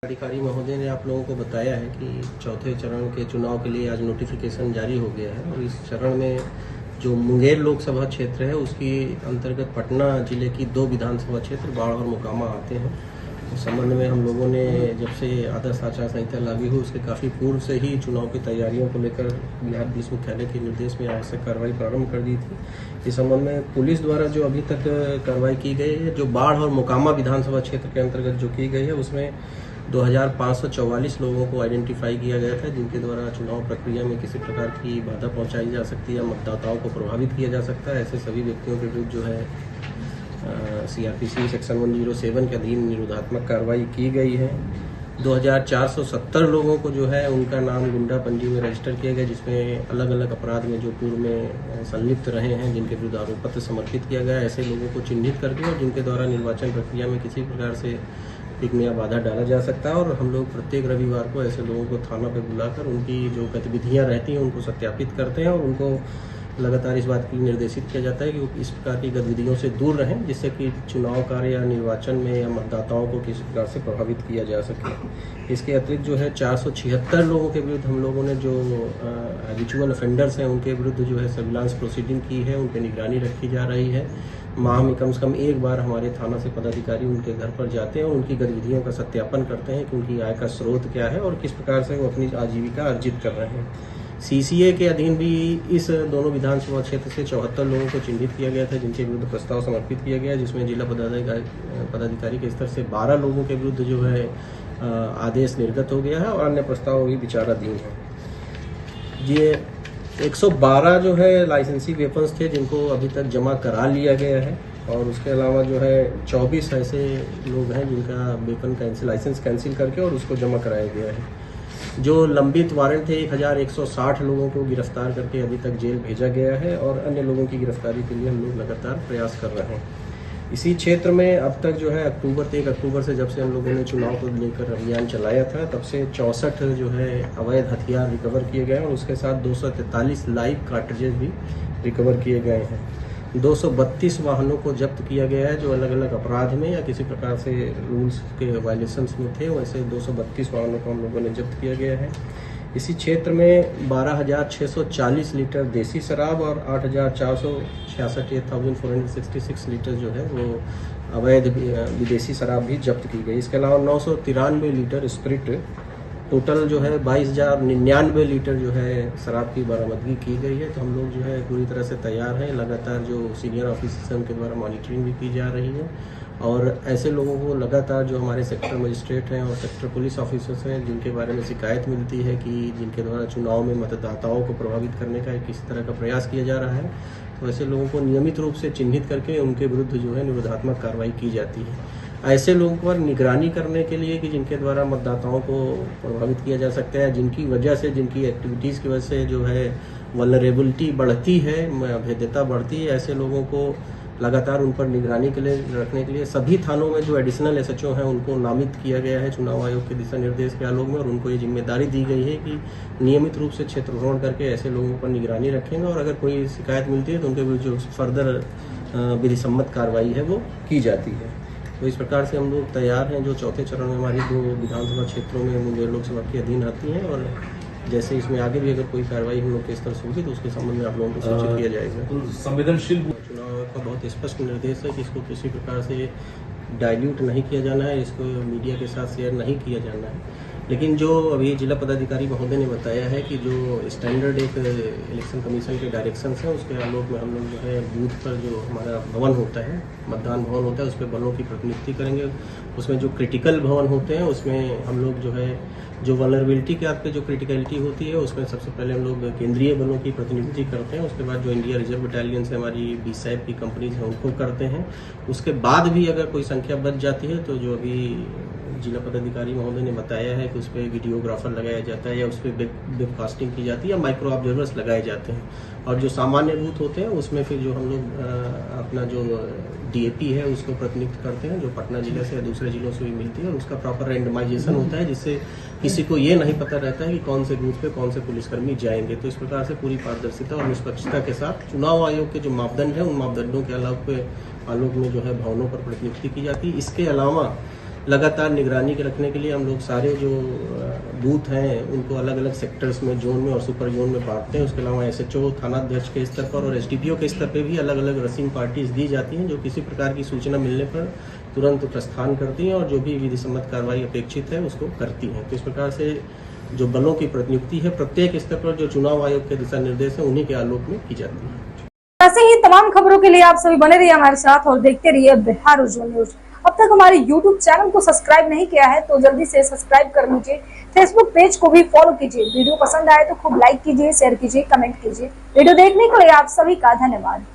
अधिकारी महोदय ने आप लोगों को बताया है कि चौथे चरण के चुनाव के लिए आज नोटिफिकेशन जारी हो गया है और इस चरण में जो मुंगेर लोकसभा क्षेत्र है उसकी अंतर्गत पटना जिले की 2 विधानसभा क्षेत्र बाढ़ और मोकामा आते हैं। उस संबंध में हम लोगों ने जब से आदर्श आचार संहिता लागू हुई उसके काफ़ी पूर्व से ही चुनाव की तैयारियों को लेकर बिहार पुलिस मुख्यालय के निर्देश में आवश्यक कार्रवाई प्रारंभ कर दी थी। इस संबंध में पुलिस द्वारा जो अभी तक कार्रवाई की गई है, जो बाढ़ और मोकामा विधानसभा क्षेत्र के अंतर्गत जो की गई है उसमें 2544 लोगों को आइडेंटिफाई किया गया था, जिनके द्वारा चुनाव प्रक्रिया में किसी प्रकार की बाधा पहुंचाई जा सकती है या मतदाताओं को प्रभावित किया जा सकता है। ऐसे सभी व्यक्तियों के विरुद्ध जो है CRPC सेक्शन 107 के अधीन निरोधात्मक कार्रवाई की गई है। 2470 लोगों को जो है उनका नाम गुंडा पंजी में रजिस्टर किया गया, जिसमें अलग अलग अपराध में जो पूर्व में संलिप्त रहे हैं, जिनके विरुद्ध आरोप पत्र समर्पित किया गया। ऐसे लोगों को चिन्हित करके और जिनके द्वारा निर्वाचन प्रक्रिया में किसी प्रकार से विघ्न या बाधा डाला जा सकता है। और हम लोग प्रत्येक रविवार को ऐसे लोगों को थाना पे बुलाकर उनकी जो गतिविधियां रहती हैं उनको सत्यापित करते हैं और उनको लगातार इस बात के लिए निर्देशित किया जाता है कि वो इस प्रकार की गतिविधियों से दूर रहें, जिससे कि चुनाव कार्य या निर्वाचन में या मतदाताओं को किसी प्रकार से प्रभावित किया जा सके। इसके अतिरिक्त जो है 476 लोगों के विरुद्ध हम लोगों ने जो हैबिचुअल ऑफेंडर्स हैं उनके विरुद्ध जो है सर्विलांस प्रोसीडिंग की है, उन पर निगरानी रखी जा रही है। माह में कम से कम एक बार हमारे थाना से पदाधिकारी उनके घर पर जाते हैं और उनकी गतिविधियों का सत्यापन करते हैं कि उनकी आय का स्रोत क्या है और किस प्रकार से वो अपनी आजीविका अर्जित कर रहे हैं। CCA के अधीन भी इस दोनों विधानसभा क्षेत्र से 74 लोगों को चिन्हित किया गया था, जिनके विरुद्ध प्रस्ताव समर्पित किया गया, जिसमें जिला पदाधिकारी के स्तर से 12 लोगों के विरुद्ध जो है आदेश निर्गत हो गया है और अन्य प्रस्ताव भी विचाराधीन है। ये 112 जो है लाइसेंसी वेपन्स थे जिनको अभी तक जमा करा लिया गया है और उसके अलावा जो है 24 ऐसे लोग हैं जिनका वेपन लाइसेंस कैंसिल करके और उसको जमा कराया गया है। जो लंबित वारंट थे 1160 लोगों को गिरफ्तार करके अभी तक जेल भेजा गया है और अन्य लोगों की गिरफ्तारी के लिए हम लोग लगातार प्रयास कर रहे हैं। इसी क्षेत्र में अब तक जो है 1 अक्टूबर से जब से हम लोगों ने चुनाव को लेकर अभियान चलाया था तब से 64 जो है अवैध हथियार रिकवर किए गए और उसके साथ 243 लाइव कार्ट्रिजेज भी रिकवर किए गए हैं। 232 वाहनों को जब्त किया गया है जो अलग अलग अपराध में या किसी प्रकार से रूल्स के वायलेशंस में थे, वैसे 232 वाहनों को हम लोगों ने जब्त किया गया है। इसी क्षेत्र में 12,640 लीटर देसी शराब और 8,466 लीटर जो है वो अवैध विदेशी शराब भी जब्त की गई। इसके अलावा 993 लीटर स्प्रिट, टोटल जो है 22,099 लीटर जो है शराब की बरामदगी की गई है। तो हम लोग जो है पूरी तरह से तैयार हैं। लगातार जो सीनियर ऑफिसर्स हैं उनके द्वारा मॉनिटरिंग भी की जा रही है और ऐसे लोगों को लगातार जो हमारे सेक्टर मजिस्ट्रेट हैं और सेक्टर पुलिस ऑफिसर्स हैं जिनके बारे में शिकायत मिलती है कि जिनके द्वारा चुनाव में मतदाताओं को प्रभावित करने का किस तरह का प्रयास किया जा रहा है, तो ऐसे लोगों को नियमित रूप से चिन्हित करके उनके विरुद्ध जो है निरोधात्मक कार्रवाई की जाती है। ऐसे लोगों पर निगरानी करने के लिए कि जिनके द्वारा मतदाताओं को प्रभावित किया जा सकता है, जिनकी वजह से, जिनकी एक्टिविटीज़ की वजह से जो है वल्नरेबिलिटी बढ़ती है, भेद्यता बढ़ती है, ऐसे लोगों को लगातार उन पर निगरानी के लिए रखने के लिए सभी थानों में जो एडिशनल SHO हैं उनको नामित किया गया है चुनाव आयोग के दिशा निर्देश के आलोक में और उनको ये जिम्मेदारी दी गई है कि नियमित रूप से क्षेत्र भ्रमण करके ऐसे लोगों पर निगरानी रखेंगे और अगर कोई शिकायत मिलती है तो उनके विरुद्ध जो फर्दर विधि सम्मत कार्रवाई है वो की जाती है। तो इस प्रकार से हम लोग तैयार हैं। जो चौथे चरण में हमारी 2 विधानसभा क्षेत्रों में मुंगेर लोकसभा के अधीन आती हैं और जैसे इसमें आगे भी अगर कोई कार्रवाई हम लोग के स्तर से होगी तो उसके संबंध में आप लोगों को सूचित किया जाएगा। तो संवेदनशील चुनाव का बहुत स्पष्ट निर्देश है कि इसको किसी प्रकार से डाइल्यूट नहीं किया जाना है, इसको मीडिया के साथ शेयर नहीं किया जाना है। लेकिन जो अभी जिला पदाधिकारी महोदय ने बताया है कि जो स्टैंडर्ड एक इलेक्शन कमीशन के डायरेक्शंस हैं उसके आलोक में हम लोग जो है बूथ पर जो हमारा भवन होता है, मतदान भवन होता है, उस पर बलों की प्रतिनियुक्ति करेंगे। उसमें जो क्रिटिकल भवन होते हैं उसमें हम लोग जो है जो वल्नरेबिलिटी के आप पे जो क्रिटिकलिटी होती है उसमें सबसे पहले हम लोग केंद्रीय बलों की प्रतिनियुक्ति करते हैं। उसके बाद जो इंडिया रिजर्व बटालियन से हमारी BSAP की कंपनीज हैं उनको करते हैं। उसके बाद भी अगर कोई संख्या बच जाती है तो जो अभी जिला पदाधिकारी महोदय ने बताया है कि उस पर वीडियोग्राफर लगाया जाता है या उस पर वेबकास्टिंग की जाती है या माइक्रो ऑब्जर्वर्स लगाए जाते हैं। और जो सामान्य बूथ होते हैं उसमें फिर जो हम लोग अपना जो DAP है उसको प्रतिनियुक्त करते हैं जो पटना जिले से या दूसरे जिलों से भी मिलती है और उसका प्रॉपर रैंडमाइजेशन होता है जिससे किसी को ये नहीं पता रहता है कि कौन से बूथ पे कौन से पुलिसकर्मी जाएंगे। तो इस प्रकार से पूरी पारदर्शिता और निष्पक्षता के साथ चुनाव आयोग के जो मापदंड है उन मापदंडों के आलोक में जो है भवनों पर प्रतिनियुक्ति की जाती है। इसके अलावा लगातार निगरानी के रखने के लिए हम लोग सारे जो बूथ हैं उनको अलग अलग सेक्टर्स में, जोन में और सुपर जोन में बांटते हैं। उसके अलावा एसएचओ, थाना अध्यक्ष के स्तर पर और एसडीपीओ के स्तर पर भी अलग अलग रसिंग पार्टीज दी जाती हैं, जो किसी प्रकार की सूचना मिलने पर तुरंत प्रस्थान करती हैं और जो भी विधि सम्मत कार्रवाई अपेक्षित है उसको करती हैं। तो इस प्रकार से जो बलों की प्रतिनियुक्ति है प्रत्येक स्तर पर जो चुनाव आयोग के दिशा निर्देश है उन्हीं के आलोक में की जाती है। ऐसे ही तमाम खबरों के लिए आप सभी बने रहिए हमारे साथ और देखते रहिए बिहार उज्जवल न्यूज। अब तक हमारे YouTube चैनल को सब्सक्राइब नहीं किया है तो जल्दी से सब्सक्राइब कर लीजिए। फेसबुक पेज को भी फॉलो कीजिए। वीडियो पसंद आए तो खूब लाइक कीजिए, शेयर कीजिए, कमेंट कीजिए। वीडियो देखने के लिए आप सभी का धन्यवाद।